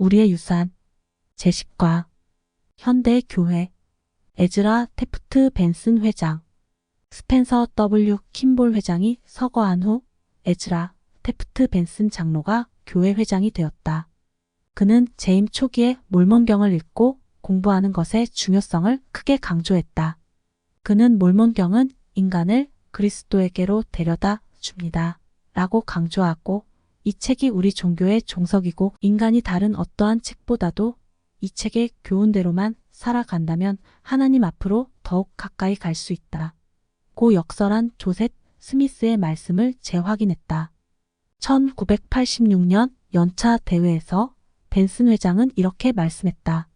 우리의 유산, 제10과, 현대 교회, 에즈라 테프트 벤슨 회장, 스펜서 W. 킴볼 회장이 서거한 후 에즈라 테프트 벤슨 장로가 교회 회장이 되었다. 그는 재임 초기에 몰몬경을 읽고 공부하는 것의 중요성을 크게 강조했다. 그는 몰몬경은 인간을 그리스도에게로 데려다 줍니다. 라고 강조하고 이 책이 우리 종교의 종석이고 인간이 다른 어떠한 책보다도 이 책의 교훈대로만 살아간다면 하나님 앞으로 더욱 가까이 갈 수 있다. 고 역설한 조셉 스미스의 말씀을 재확인했다. 1986년 연차 대회에서 벤슨 회장은 이렇게 말씀했다.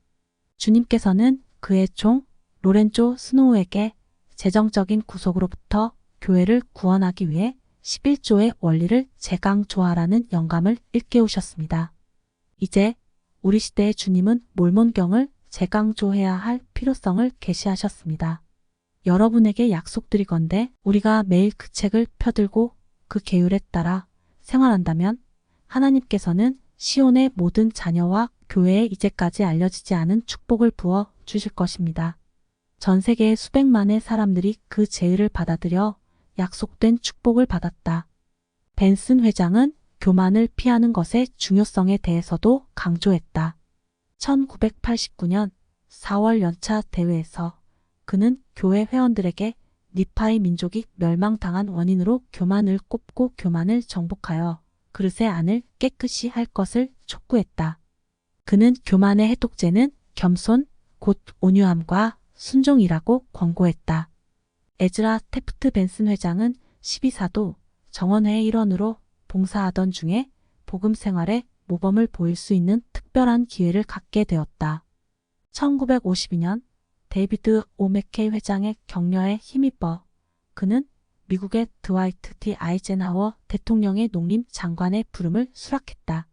주님께서는 그의 종 로렌조 스노우에게 재정적인 구속으로부터 교회를 구원하기 위해 11조의 원리를 재강조하라는 영감을 일깨우셨습니다. 이제 우리 시대의 주님은 몰몬경을 재강조해야 할 필요성을 계시하셨습니다. 여러분에게 약속드리건대 우리가 매일 그 책을 펴들고 그 계율에 따라 생활한다면 하나님께서는 시온의 모든 자녀와 교회에 이제까지 알려지지 않은 축복을 부어 주실 것입니다. 전 세계의 수백만의 사람들이 그 제의를 받아들여 약속된 축복을 받았다. 벤슨 회장은 교만을 피하는 것의 중요성에 대해서도 강조했다. 1989년 4월 연차 대회에서 그는 교회 회원들에게 니파의 민족이 멸망당한 원인으로 교만을 꼽고 교만을 정복하여 그릇의 안을 깨끗이 할 것을 촉구했다. 그는 교만의 해독제는 겸손, 곧 온유함과 순종이라고 권고했다. 에즈라 테프트 벤슨 회장은 12사도 정원회의 일원으로 봉사하던 중에 복음 생활에 모범을 보일 수 있는 특별한 기회를 갖게 되었다. 1952년 데이비드 오 맥케이 회장의 격려에 힘입어 그는 미국의 드와이트 D 아이젠하워 대통령의 농림 장관의 부름을 수락했다.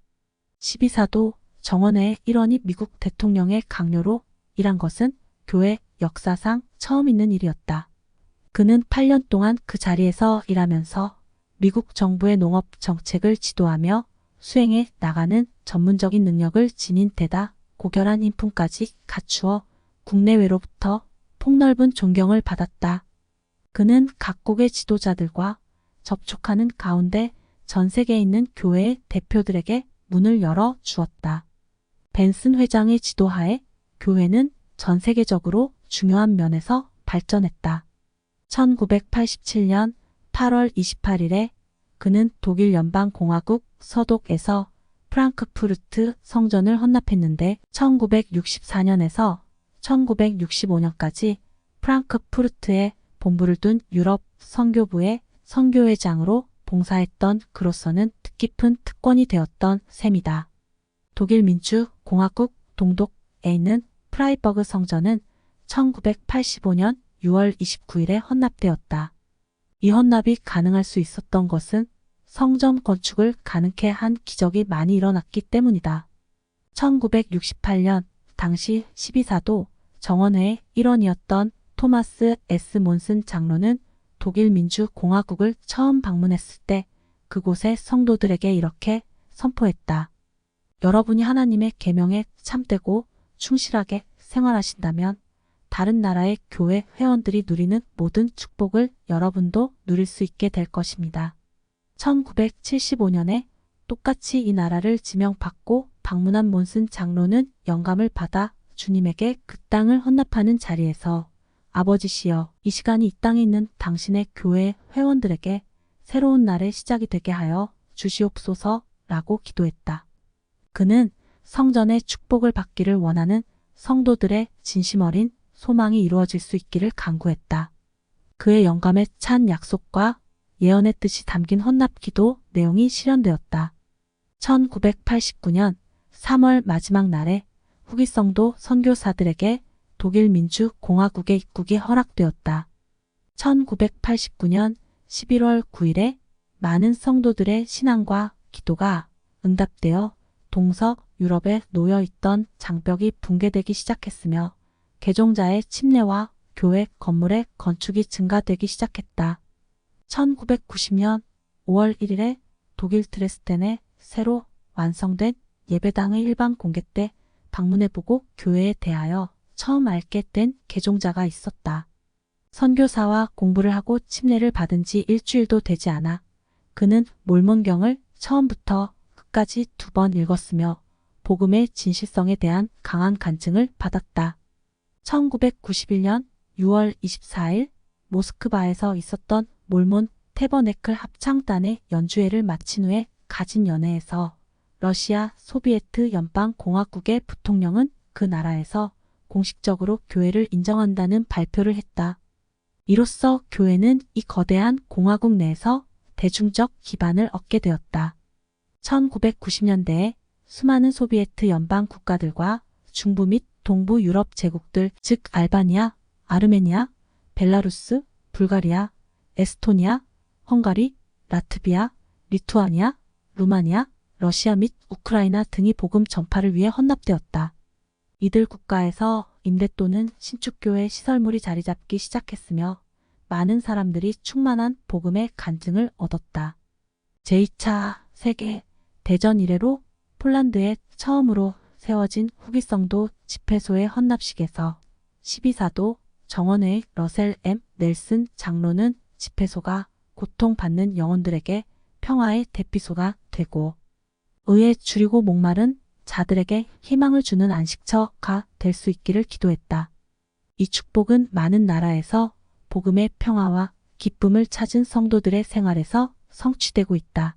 12사도 정원회의 일원이 미국 대통령의 강요로 일한 것은 교회 역사상 처음 있는 일이었다. 그는 8년 동안 그 자리에서 일하면서 미국 정부의 농업 정책을 지도하며 수행해 나가는 전문적인 능력을 지닌 데다 고결한 인품까지 갖추어 국내외로부터 폭넓은 존경을 받았다. 그는 각국의 지도자들과 접촉하는 가운데 전 세계에 있는 교회의 대표들에게 문을 열어 주었다. 벤슨 회장의 지도하에 교회는 전 세계적으로 중요한 면에서 발전했다. 1987년 8월 28일에 그는 독일 연방공화국 서독에서 프랑크푸르트 성전을 헌납했는데 1964년에서 1965년까지 프랑크푸르트에 본부를 둔 유럽 선교부의 선교회장으로 봉사했던 그로서는 뜻깊은 특권이 되었던 셈이다. 독일 민주공화국 동독에 있는 프라이버그 성전은 1985년 6월 29일에 헌납되었다. 이 헌납이 가능할 수 있었던 것은 성전 건축을 가능케 한 기적이 많이 일어났기 때문이다. 1968년 당시 12사도 정원회의 일원이었던 토마스 S. 몬슨 장로는 독일 민주공화국을 처음 방문했을 때 그곳의 성도들에게 이렇게 선포했다. 여러분이 하나님의 계명에 참되고 충실하게 생활하신다면 다른 나라의 교회 회원들이 누리는 모든 축복을 여러분도 누릴 수 있게 될 것입니다. 1975년에 똑같이 이 나라를 지명받고 방문한 몬슨 장로는 영감을 받아 주님에게 그 땅을 헌납하는 자리에서 아버지시여, 이 시간이 이 땅에 있는 당신의 교회 회원들에게 새로운 날의 시작이 되게 하여 주시옵소서라고 기도했다. 그는 성전의 축복을 받기를 원하는 성도들의 진심 어린 소망이 이루어질 수 있기를 간구했다. 그의 영감에 찬 약속과 예언의 뜻이 담긴 헌납기도 내용이 실현되었다. 1989년 3월 마지막 날에 후기 성도 선교사들에게 독일 민주공화국의 입국이 허락되었다. 1989년 11월 9일에 많은 성도들의 신앙과 기도가 응답되어 동서 유럽에 놓여있던 장벽이 붕괴되기 시작했으며 개종자의 침례와 교회 건물의 건축이 증가되기 시작했다. 1990년 5월 1일에 독일 드레스덴에 새로 완성된 예배당의 일반 공개 때 방문해보고 교회에 대하여 처음 알게 된 개종자가 있었다. 선교사와 공부를 하고 침례를 받은 지 일주일도 되지 않아 그는 몰몬경을 처음부터 끝까지 2번 읽었으며 복음의 진실성에 대한 강한 간증을 받았다. 1991년 6월 24일 모스크바에서 있었던 몰몬 태버네클 합창단의 연주회를 마친 후에 가진 연회에서 러시아 소비에트 연방공화국의 부통령은 그 나라에서 공식적으로 교회를 인정한다는 발표를 했다. 이로써 교회는 이 거대한 공화국 내에서 대중적 기반을 얻게 되었다. 1990년대에 수많은 소비에트 연방 국가들과 중부 및 동부 유럽 제국들, 즉 알바니아, 아르메니아, 벨라루스, 불가리아, 에스토니아, 헝가리, 라트비아, 리투아니아, 루마니아, 러시아 및 우크라이나 등이 복음 전파를 위해 헌납되었다. 이들 국가에서 임대 또는 신축교회 시설물이 자리 잡기 시작했으며 많은 사람들이 충만한 복음의 간증을 얻었다. 제2차 세계 대전 이래로 폴란드에 처음으로 세워진 후기성도 집회소의 헌납식에서 12사도 정원회의 러셀 M. 넬슨 장로는 집회소가 고통받는 영혼들에게 평화의 대피소가 되고 의에 줄이고 목마른 자들에게 희망을 주는 안식처가 될 수 있기를 기도했다. 이 축복은 많은 나라에서 복음의 평화와 기쁨을 찾은 성도들의 생활에서 성취되고 있다.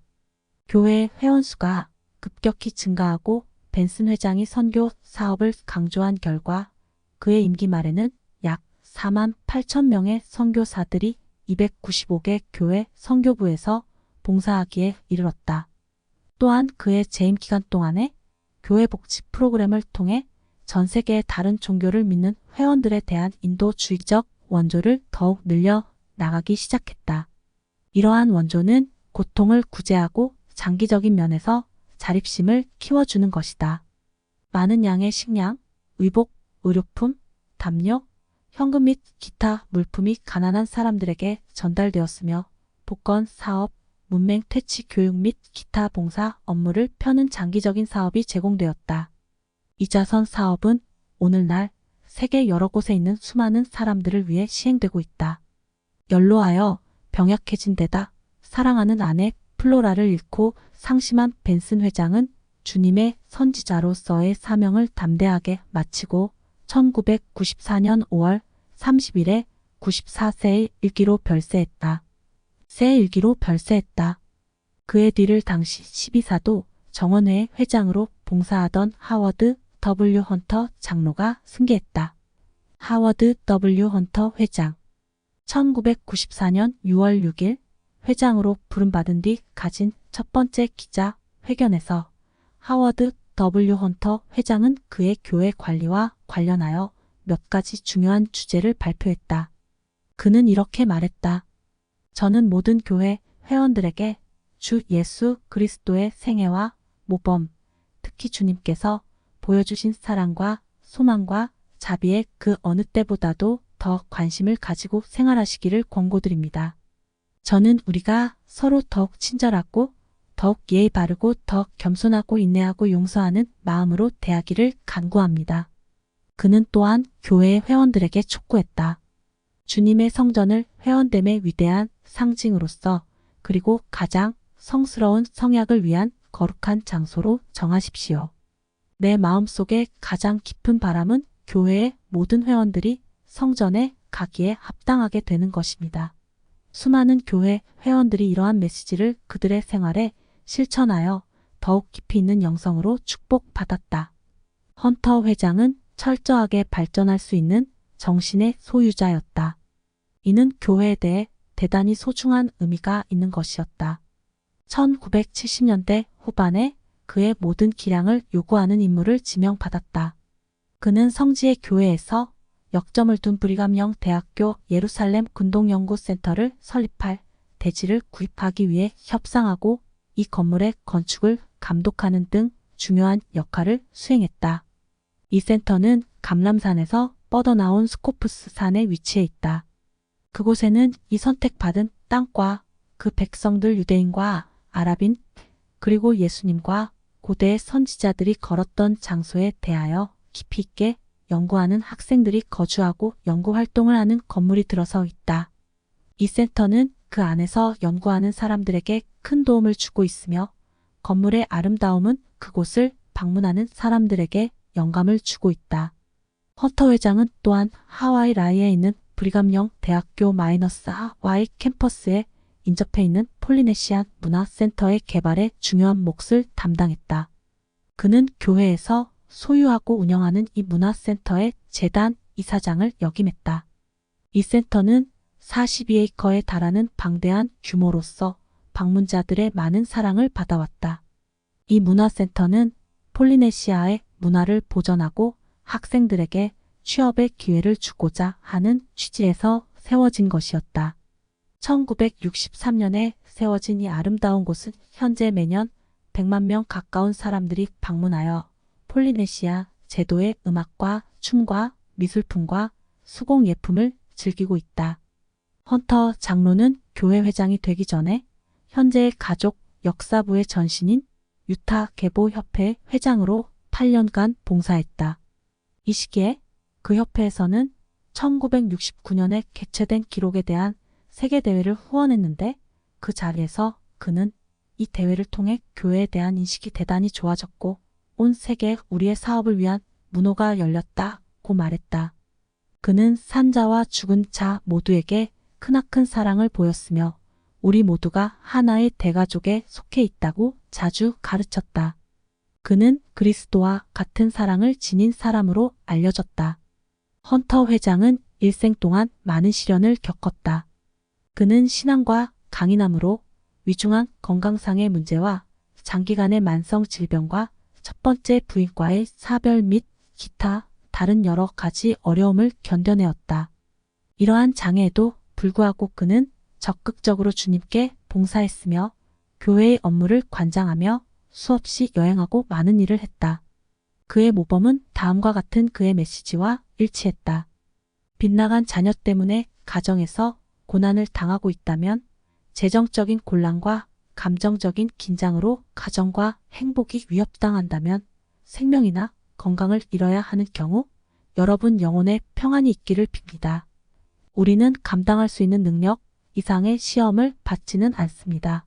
교회 회원수가 급격히 증가하고 벤슨 회장이 선교 사업을 강조한 결과 그의 임기 말에는 약 4만 8천 명의 선교사들이 295개 교회 선교부에서 봉사하기에 이르렀다. 또한 그의 재임 기간 동안에 교회 복지 프로그램을 통해 전 세계의 다른 종교를 믿는 회원들에 대한 인도주의적 원조를 더욱 늘려 나가기 시작했다. 이러한 원조는 고통을 구제하고 장기적인 면에서 자립심을 키워주는 것이다. 많은 양의 식량, 의복, 의료품, 담요, 현금 및 기타 물품이 가난한 사람들에게 전달되었으며 복권 사업, 문맹 퇴치 교육 및 기타 봉사 업무를 펴는 장기적인 사업이 제공되었다. 이 자선 사업은 오늘날 세계 여러 곳에 있는 수많은 사람들을 위해 시행되고 있다. 연로하여 병약해진 데다 사랑하는 아내 플로라를 잃고 상심한 벤슨 회장은 주님의 선지자로서의 사명을 담대하게 마치고 1994년 5월 30일에 94세의 일기로 별세했다. 새 일기로 별세했다. 그의 뒤를 당시 12사도 정원회 회장으로 봉사하던 하워드 W. 헌터 장로가 승계했다. 하워드 W. 헌터 회장 1994년 6월 6일 회장으로 부름받은 뒤 가진 첫 번째 기자 회견에서 하워드 W. 헌터 회장은 그의 교회 관리와 관련하여 몇 가지 중요한 주제를 발표했다. 그는 이렇게 말했다. 저는 모든 교회 회원들에게 주 예수 그리스도의 생애와 모범, 특히 주님께서 보여주신 사랑과 소망과 자비에 그 어느 때보다도 더 관심을 가지고 생활하시기를 권고드립니다. 저는 우리가 서로 더욱 친절하고 더욱 예의 바르고 더 겸손하고 인내하고 용서하는 마음으로 대하기를 간구합니다. 그는 또한 교회의 회원들에게 촉구했다. 주님의 성전을 회원됨의 위대한 상징으로서 그리고 가장 성스러운 성약을 위한 거룩한 장소로 정하십시오. 내 마음속에 가장 깊은 바람은 교회의 모든 회원들이 성전에 가기에 합당하게 되는 것입니다. 수많은 교회 회원들이 이러한 메시지를 그들의 생활에 실천하여 더욱 깊이 있는 영성으로 축복받았다. 헌터 회장은 철저하게 발전할 수 있는 정신의 소유자였다. 이는 교회에 대해 대단히 소중한 의미가 있는 것이었다. 1970년대 후반에 그의 모든 기량을 요구하는 임무를 지명받았다. 그는 성지의 교회에서 역점을 둔 브리감영 대학교 예루살렘 군동연구센터를 설립할 대지를 구입하기 위해 협상하고 이 건물의 건축을 감독하는 등 중요한 역할을 수행했다. 이 센터는 감람산에서 뻗어나온 스코프스 산에 위치해 있다. 그곳에는 이 선택받은 땅과 그 백성들 유대인과 아랍인 그리고 예수님과 고대 선지자들이 걸었던 장소에 대하여 깊이 있게 연구하는 학생들이 거주하고 연구 활동을 하는 건물이 들어서 있다. 이 센터는 그 안에서 연구하는 사람들에게 큰 도움을 주고 있으며 건물의 아름다움은 그곳을 방문하는 사람들에게 영감을 주고 있다. 헌터 회장은 또한 하와이 라이에 있는 브리감영 대학교 마이너스 하와이 캠퍼스에 인접해 있는 폴리네시안 문화센터의 개발에 중요한 몫을 담당했다. 그는 교회에서 소유하고 운영하는 이 문화센터의 재단 이사장을 역임했다. 이 센터는 42에이커에 달하는 방대한 규모로서 방문자들의 많은 사랑을 받아왔다. 이 문화센터는 폴리네시아의 문화를 보존하고 학생들에게 취업의 기회를 주고자 하는 취지에서 세워진 것이었다. 1963년에 세워진 이 아름다운 곳은 현재 매년 100만 명 가까운 사람들이 방문하여 폴리네시아 제도의 음악과 춤과 미술품과 수공 예품을 즐기고 있다. 헌터 장로는 교회 회장이 되기 전에 현재의 가족 역사부의 전신인 유타 계보협회 회장으로 8년간 봉사했다. 이 시기에 그 협회에서는 1969년에 개최된 기록에 대한 세계대회를 후원했는데 그 자리에서 그는 이 대회를 통해 교회에 대한 인식이 대단히 좋아졌고 온 세계에 우리의 사업을 위한 문호가 열렸다고 말했다. 그는 산자와 죽은 자 모두에게 크나큰 사랑을 보였으며 우리 모두가 하나의 대가족에 속해 있다고 자주 가르쳤다. 그는 그리스도와 같은 사랑을 지닌 사람으로 알려졌다. 헌터 회장은 일생 동안 많은 시련을 겪었다. 그는 신앙과 강인함으로 위중한 건강상의 문제와 장기간의 만성 질병과 첫 번째 부인과의 사별 및 기타 다른 여러 가지 어려움을 견뎌내었다. 이러한 장애에도 불구하고 그는 적극적으로 주님께 봉사했으며 교회의 업무를 관장하며 수없이 여행하고 많은 일을 했다. 그의 모범은 다음과 같은 그의 메시지와 일치했다. 빗나간 자녀 때문에 가정에서 고난을 당하고 있다면 재정적인 곤란과 감정적인 긴장으로 가정과 행복이 위협당한다면 생명이나 건강을 잃어야 하는 경우 여러분 영혼에 평안이 있기를 빕니다. 우리는 감당할 수 있는 능력 이상의 시험을 받지는 않습니다.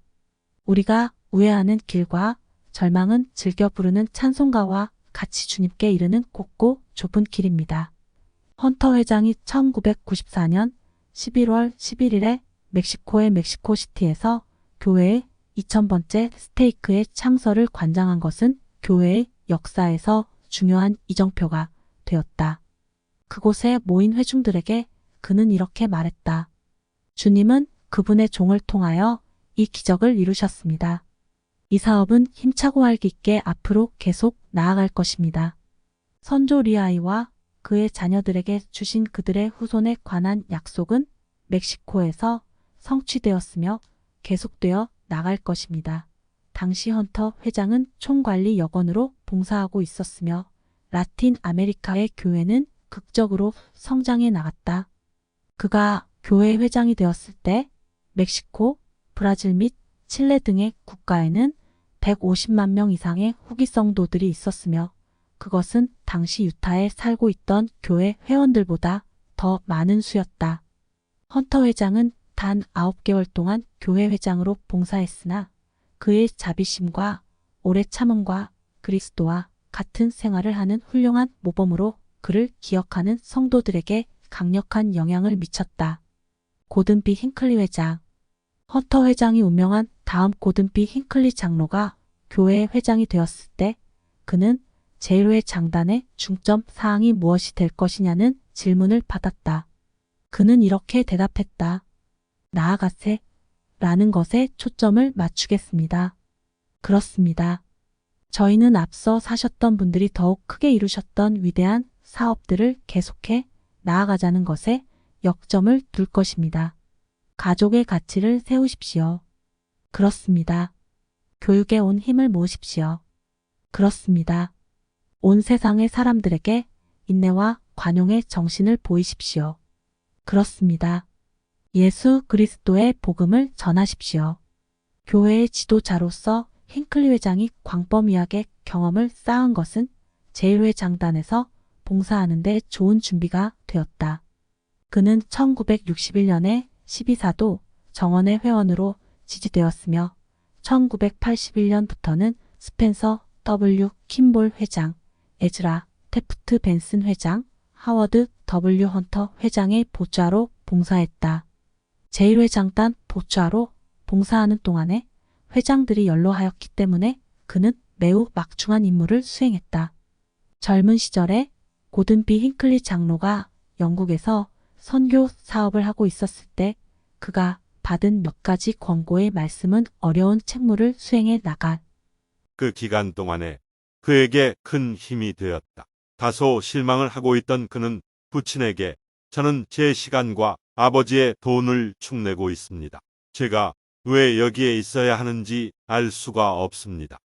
우리가 우회하는 길과 절망은 즐겨 부르는 찬송가와 같이 주님께 이르는 곱고 좁은 길입니다. 헌터 회장이 1994년 11월 11일에 멕시코의 멕시코시티에서 교회의 2000번째 스테이크의 창설을 관장한 것은 교회의 역사에서 중요한 이정표가 되었다. 그곳에 모인 회중들에게 그는 이렇게 말했다. 주님은 그분의 종을 통하여 이 기적을 이루셨습니다. 이 사업은 힘차고 활기 있게 앞으로 계속 나아갈 것입니다. 선조 리아이와 그의 자녀들에게 주신 그들의 후손에 관한 약속은 멕시코에서 성취되었으며 계속되어 나갈 것입니다. 당시 헌터 회장은 총관리 여건으로 봉사하고 있었으며 라틴 아메리카의 교회는 극적으로 성장해 나갔다. 그가 교회 회장이 되었을 때 멕시코, 브라질 및 칠레 등의 국가에는 150만 명 이상의 후기 성도들이 있었으며 그것은 당시 유타에 살고 있던 교회 회원들보다 더 많은 수였다. 헌터 회장은 단 9개월 동안 교회 회장으로 봉사했으나 그의 자비심과 오래 참음과 그리스도와 같은 생활을 하는 훌륭한 모범으로 그를 기억하는 성도들에게 강력한 영향을 미쳤다. 고든 B 힌클리 회장. 헌터 회장이 운명한 다음 고든 B 힌클리 장로가 교회 회장이 되었을 때 그는 제1회 장단의 중점 사항이 무엇이 될 것이냐는 질문을 받았다. 그는 이렇게 대답했다. 나아가세 라는 것에 초점을 맞추겠습니다. 그렇습니다. 저희는 앞서 사셨던 분들이 더욱 크게 이루셨던 위대한 사업들을 계속해 나아가자는 것에 역점을 둘 것입니다. 가족의 가치를 세우십시오. 그렇습니다. 교육에 온 힘을 모으십시오. 그렇습니다. 온 세상의 사람들에게 인내와 관용의 정신을 보이십시오. 그렇습니다. 예수 그리스도의 복음을 전하십시오. 교회의 지도자로서 힌클리 회장이 광범위하게 경험을 쌓은 것은 제1회 장단에서 봉사하는 데 좋은 준비가 되었다. 그는 1961년에 12사도 정원의 회원으로 지지되었으며 1981년부터는 스펜서 W. 킴볼 회장, 에즈라 테프트 벤슨 회장, 하워드 W. 헌터 회장의 보좌로 봉사했다. 제1회 장단 보좌로 봉사하는 동안에 회장들이 연로하였기 때문에 그는 매우 막중한 임무를 수행했다. 젊은 시절에 고든 B. 힌클리 장로가 영국에서 선교 사업을 하고 있었을 때 그가 받은 몇 가지 권고의 말씀은 어려운 책무를 수행해 나갈 그 기간 동안에 그에게 큰 힘이 되었다. 다소 실망을 하고 있던 그는 부친에게 저는 제 시간과 아버지의 돈을 축내고 있습니다. 제가 왜 여기에 있어야 하는지 알 수가 없습니다.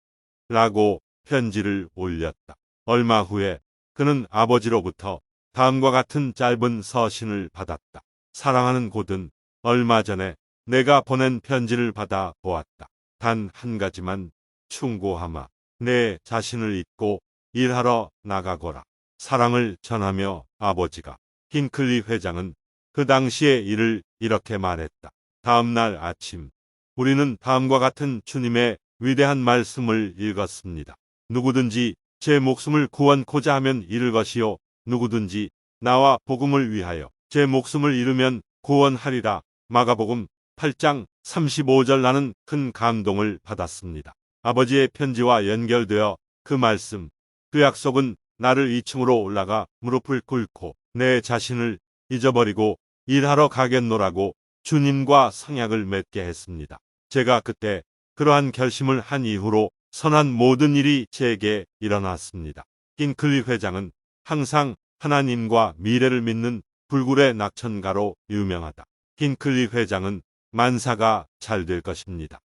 라고 편지를 올렸다. 얼마 후에 그는 아버지로부터 다음과 같은 짧은 서신을 받았다. 사랑하는 고든, 얼마 전에 내가 보낸 편지를 받아 보았다. 단 한 가지만 충고하마. 내 자신을 잊고 일하러 나가거라. 사랑을 전하며 아버지가. 힌클리 회장은 그 당시의 일을 이렇게 말했다. 다음 날 아침 우리는 다음과 같은 주님의 위대한 말씀을 읽었습니다. 누구든지 제 목숨을 구원코자 하면 잃을 것이요 누구든지 나와 복음을 위하여 제 목숨을 잃으면 구원하리라. 마가복음 8장 35절. 나는 큰 감동을 받았습니다. 아버지의 편지와 연결되어 그 말씀, 그 약속은 나를 2층으로 올라가 무릎을 꿇고 내 자신을 잊어버리고 일하러 가겠노라고 주님과 성약을 맺게 했습니다. 제가 그때 그러한 결심을 한 이후로 선한 모든 일이 제게 일어났습니다. 힌클리 회장은 항상 하나님과 미래를 믿는 불굴의 낙천가로 유명하다. 힌클리 회장은 만사가 잘 될 것입니다.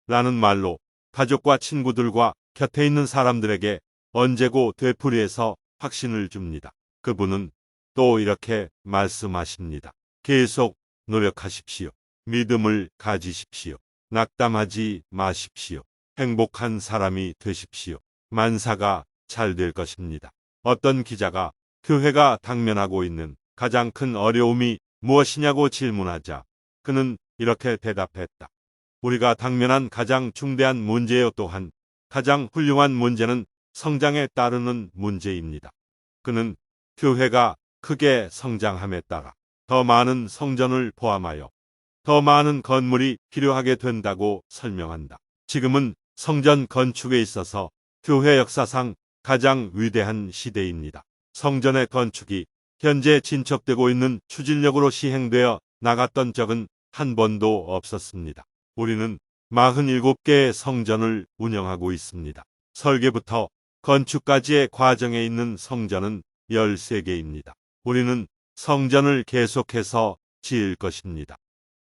라는 말로 가족과 친구들과 곁에 있는 사람들에게 언제고 되풀이해서 확신을 줍니다. 그분은 또 이렇게 말씀하십니다. 계속 노력하십시오. 믿음을 가지십시오. 낙담하지 마십시오. 행복한 사람이 되십시오. 만사가 잘 될 것입니다. 어떤 기자가 교회가 당면하고 있는 가장 큰 어려움이 무엇이냐고 질문하자 그는 이렇게 대답했다. 우리가 당면한 가장 중대한 문제요 또한 가장 훌륭한 문제는 성장에 따르는 문제입니다. 그는 교회가 크게 성장함에 따라 더 많은 성전을 포함하여 더 많은 건물이 필요하게 된다고 설명한다. 지금은 성전 건축에 있어서 교회 역사상 가장 위대한 시대입니다. 성전의 건축이 현재 진척되고 있는 추진력으로 시행되어 나갔던 적은 한 번도 없었습니다. 우리는 47개의 성전을 운영하고 있습니다. 설계부터 건축까지의 과정에 있는 성전은 13개입니다. 우리는 성전을 계속해서 지을 것입니다.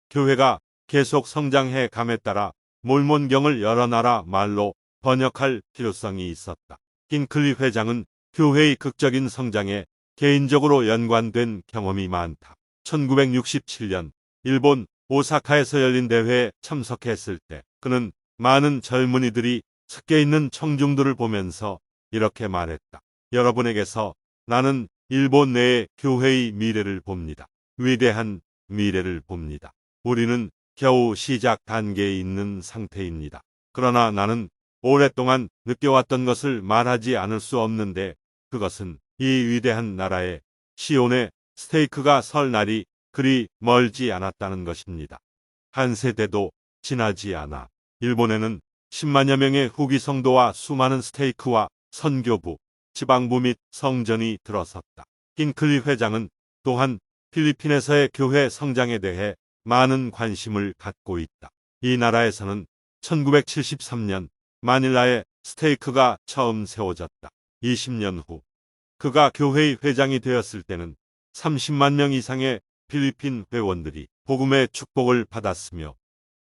교회가 계속 성장해 감에 따라 몰몬경을 여러 나라 말로 번역할 필요성이 있었다. 힌클리 회장은 교회의 극적인 성장에 개인적으로 연관된 경험이 많다. 1967년 일본 오사카에서 열린 대회에 참석했을 때 그는 많은 젊은이들이 섞여 있는 청중들을 보면서 이렇게 말했다. 여러분에게서 나는 일본 내의 교회의 미래를 봅니다. 위대한 미래를 봅니다. 우리는 겨우 시작 단계에 있는 상태입니다. 그러나 나는 오랫동안 느껴왔던 것을 말하지 않을 수 없는데 그것은 이 위대한 나라의 시온의 스테이크가 설 날이 그리 멀지 않았다는 것입니다. 한 세대도 지나지 않아 일본에는 10만여 명의 후기 성도와 수많은 스테이크와 선교부, 지방부 및 성전이 들어섰다. 힌클리 회장은 또한 필리핀에서의 교회 성장에 대해 많은 관심을 갖고 있다. 이 나라에서는 1973년 마닐라에 스테이크가 처음 세워졌다. 20년 후 그가 교회의 회장이 되었을 때는 30만 명 이상의 필리핀 회원들이 복음의 축복을 받았으며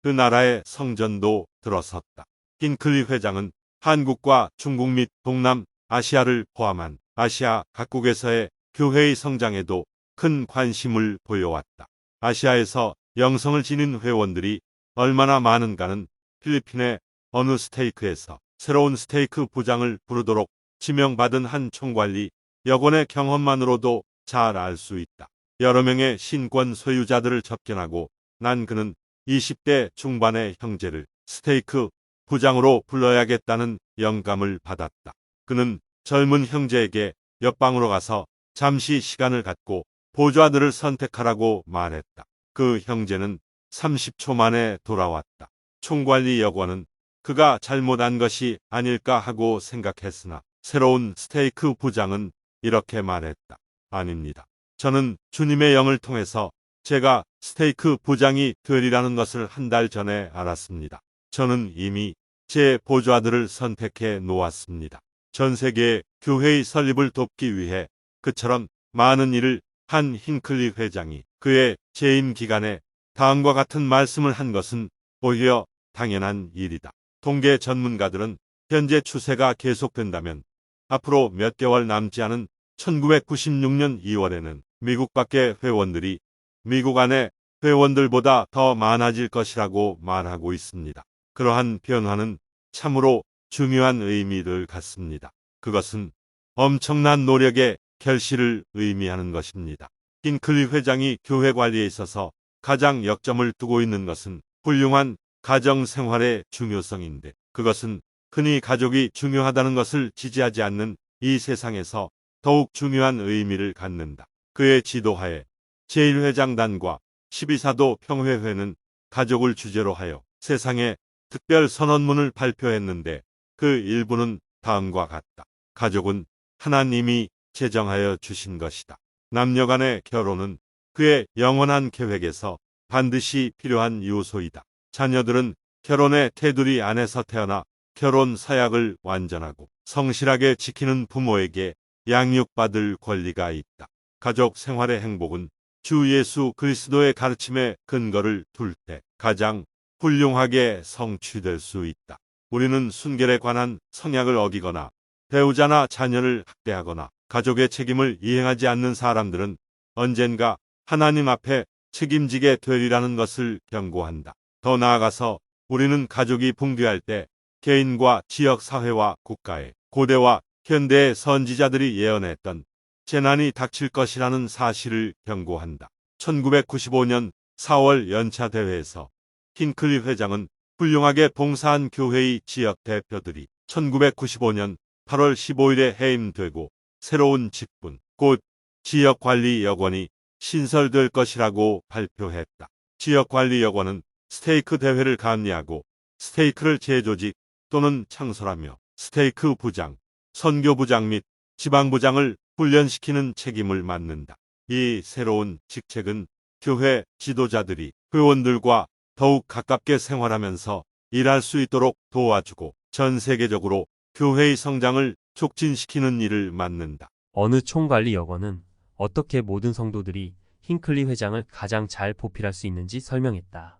그 나라의 성전도 들어섰다. 힌클리 회장은 한국과 중국 및 동남 아시아를 포함한 아시아 각국에서의 교회의 성장에도 큰 관심을 보여왔다. 아시아에서 영성을 지닌 회원들이 얼마나 많은가는 필리핀의 어느 스테이크에서 새로운 스테이크 부장을 부르도록 지명받은 한 총관리 여권의 경험만으로도 잘 알 수 있다. 여러 명의 신권 소유자들을 접견하고 난 그는 20대 중반의 형제를 스테이크 부장으로 불러야겠다는 영감을 받았다. 그는 젊은 형제에게 옆방으로 가서 잠시 시간을 갖고 보좌들을 선택하라고 말했다. 그 형제는 30초 만에 돌아왔다. 총관리 여관은 그가 잘못한 것이 아닐까 하고 생각했으나 새로운 스테이크 부장은 이렇게 말했다. 아닙니다. 저는 주님의 영을 통해서 제가 스테이크 부장이 되리라는 것을 한 달 전에 알았습니다. 저는 이미 제 보좌들을 선택해 놓았습니다. 전 세계의 교회의 설립을 돕기 위해 그처럼 많은 일을 한 힌클리 회장이 그의 재임 기간에 다음과 같은 말씀을 한 것은 오히려 당연한 일이다. 통계 전문가들은 현재 추세가 계속된다면 앞으로 몇 개월 남지 않은 1996년 2월에는 미국 밖의 회원들이 미국 안의 회원들보다 더 많아질 것이라고 말하고 있습니다. 그러한 변화는 참으로 중요한 의미를 갖습니다. 그것은 엄청난 노력의 결실을 의미하는 것입니다. 힌클리 회장이 교회 관리에 있어서 가장 역점을 두고 있는 것은 훌륭한 가정 생활의 중요성인데 그것은 흔히 가족이 중요하다는 것을 지지하지 않는 이 세상에서 더욱 중요한 의미를 갖는다. 그의 지도하에 제1회장단과 12사도 평회회는 가족을 주제로 하여 세상에 특별 선언문을 발표했는데 그 일부는 다음과 같다. 가족은 하나님이 제정하여 주신 것이다. 남녀 간의 결혼은 그의 영원한 계획에서 반드시 필요한 요소이다. 자녀들은 결혼의 테두리 안에서 태어나 결혼 사약을 완전하고 성실하게 지키는 부모에게 양육받을 권리가 있다. 가족 생활의 행복은 주 예수 그리스도의 가르침에 근거를 둘 때 가장 훌륭하게 성취될 수 있다. 우리는 순결에 관한 성약을 어기거나 배우자나 자녀를 학대하거나 가족의 책임을 이행하지 않는 사람들은 언젠가 하나님 앞에 책임지게 되리라는 것을 경고한다. 더 나아가서 우리는 가족이 붕괴할 때 개인과 지역 사회와 국가의 고대와 현대의 선지자들이 예언했던 재난이 닥칠 것이라는 사실을 경고한다. 1995년 4월 연차 대회에서 힌클리 회장은 훌륭하게 봉사한 교회의 지역 대표들이 1995년 8월 15일에 해임되고 새로운 직분, 곧 지역관리여관이 신설될 것이라고 발표했다. 지역관리여관은 스테이크 대회를 감리하고 스테이크를 재조직 또는 창설하며 스테이크 부장, 선교부장 및 지방부장을 훈련시키는 책임을 맡는다. 이 새로운 직책은 교회 지도자들이 회원들과 더욱 가깝게 생활하면서 일할 수 있도록 도와주고 전 세계적으로 교회의 성장을 촉진시키는 일을 맡는다. 어느 총관리 여건은 어떻게 모든 성도들이 힌클리 회장을 가장 잘 보필할 수 있는지 설명했다.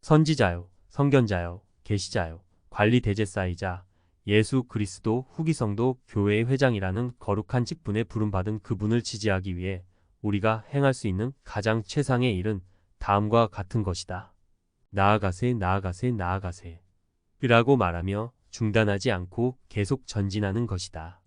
선지자요, 선견자요, 계시자요, 관리 대제사이자 예수 그리스도 후기성도 교회의 회장이라는 거룩한 직분에 부름받은 그분을 지지하기 위해 우리가 행할 수 있는 가장 최상의 일은 다음과 같은 것이다. 나아가세, 나아가세, 나아가세. 라고 말하며 중단하지 않고 계속 전진하는 것이다.